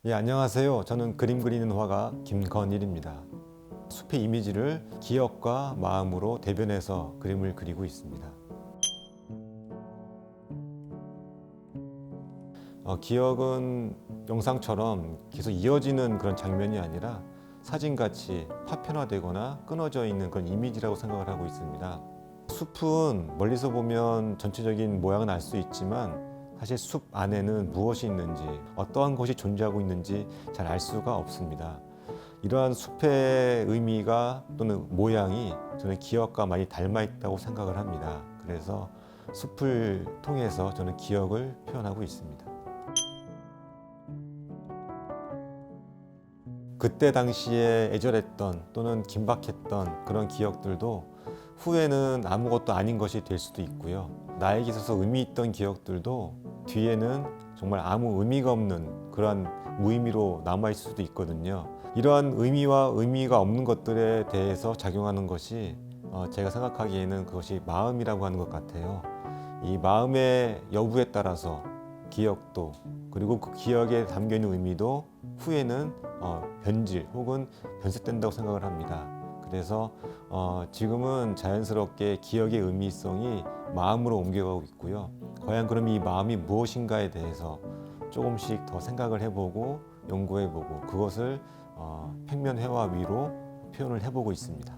예, 안녕하세요. 저는 그림 그리는 화가 김건일입니다. 숲의 이미지를 기억과 마음으로 대변해서 그림을 그리고 있습니다. 기억은 영상처럼 계속 이어지는 그런 장면이 아니라 사진같이 파편화되거나 끊어져 있는 그런 이미지라고 생각을 하고 있습니다. 숲은 멀리서 보면 전체적인 모양은 알 수 있지만 사실 숲 안에는 무엇이 있는지, 어떠한 것이 존재하고 있는지 잘 알 수가 없습니다. 이러한 숲의 의미가 또는 모양이 저는 기억과 많이 닮아 있다고 생각을 합니다. 그래서 숲을 통해서 저는 기억을 표현하고 있습니다. 그때 당시에 애절했던 또는 긴박했던 그런 기억들도 후에는 아무것도 아닌 것이 될 수도 있고요. 나에게 있어서 의미 있던 기억들도 뒤에는 정말 아무 의미가 없는 그러한 무의미로 남아있을 수도 있거든요. 이러한 의미와 의미가 없는 것들에 대해서 작용하는 것이 제가 생각하기에는 그것이 마음이라고 하는 것 같아요. 이 마음의 여부에 따라서 기억도 그리고 그 기억에 담겨있는 의미도 후에는 변질 혹은 변색된다고 생각을 합니다. 그래서 지금은 자연스럽게 기억의 의미성이 마음으로 옮겨가고 있고요. 과연 그럼 이 마음이 무엇인가에 대해서 조금씩 더 생각을 해보고 연구해보고 그것을 평면회화 위로 표현을 해보고 있습니다.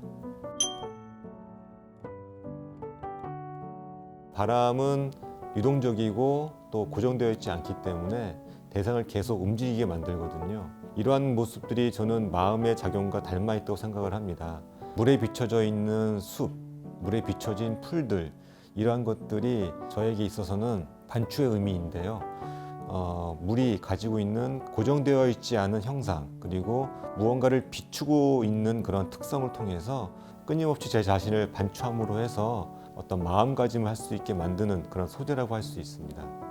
바람은 유동적이고 또 고정되어 있지 않기 때문에 대상을 계속 움직이게 만들거든요. 이러한 모습들이 저는 마음의 작용과 닮아 있다고 생각을 합니다. 물에 비춰져 있는 숲, 물에 비춰진 풀들, 이러한 것들이 저에게 있어서는 반추의 의미인데요. 물이 가지고 있는 고정되어 있지 않은 형상, 그리고 무언가를 비추고 있는 그런 특성을 통해서 끊임없이 제 자신을 반추함으로 해서 어떤 마음가짐을 할 수 있게 만드는 그런 소재라고 할 수 있습니다.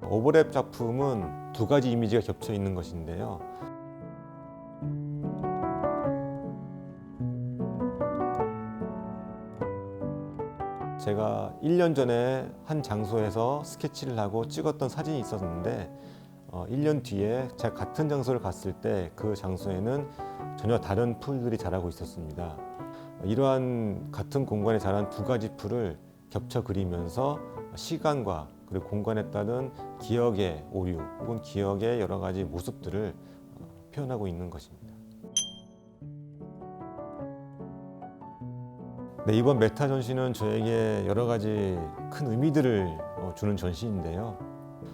오버랩 작품은 두 가지 이미지가 겹쳐 있는 것인데요. 제가 1년 전에 한 장소에서 스케치를 하고 찍었던 사진이 있었는데 1년 뒤에 제가 같은 장소를 갔을 때 그 장소에는 전혀 다른 풀들이 자라고 있었습니다. 이러한 같은 공간에 자란 두 가지 풀을 겹쳐 그리면서 시간과 그리고 공간에 따른 기억의 오류 혹은 기억의 여러 가지 모습들을 표현하고 있는 것입니다. 네, 이번 메타 전시는 저에게 여러 가지 큰 의미들을 주는 전시인데요.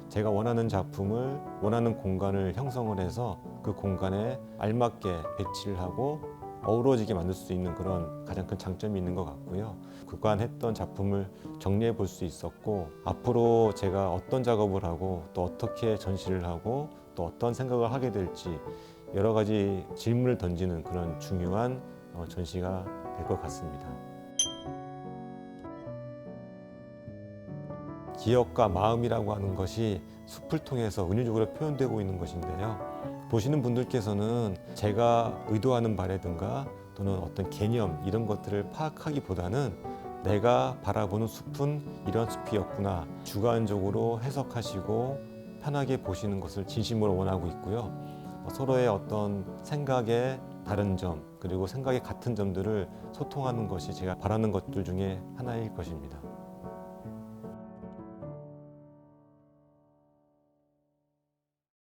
제가 원하는 작품을 원하는 공간을 형성을 해서 그 공간에 알맞게 배치를 하고 어우러지게 만들 수 있는 그런 가장 큰 장점이 있는 것 같고요. 그간 했던 작품을 정리해 볼 수 있었고 앞으로 제가 어떤 작업을 하고 또 어떻게 전시를 하고 또 어떤 생각을 하게 될지 여러 가지 질문을 던지는 그런 중요한 전시가 될 것 같습니다. 기억과 마음이라고 하는 것이 숲을 통해서 은유적으로 표현되고 있는 것인데요. 보시는 분들께서는 제가 의도하는 바라든가 또는 어떤 개념 이런 것들을 파악하기보다는 내가 바라보는 숲은 이런 숲이었구나 주관적으로 해석하시고 편하게 보시는 것을 진심으로 원하고 있고요. 서로의 어떤 생각의 다른 점 그리고 생각의 같은 점들을 소통하는 것이 제가 바라는 것들 중에 하나일 것입니다.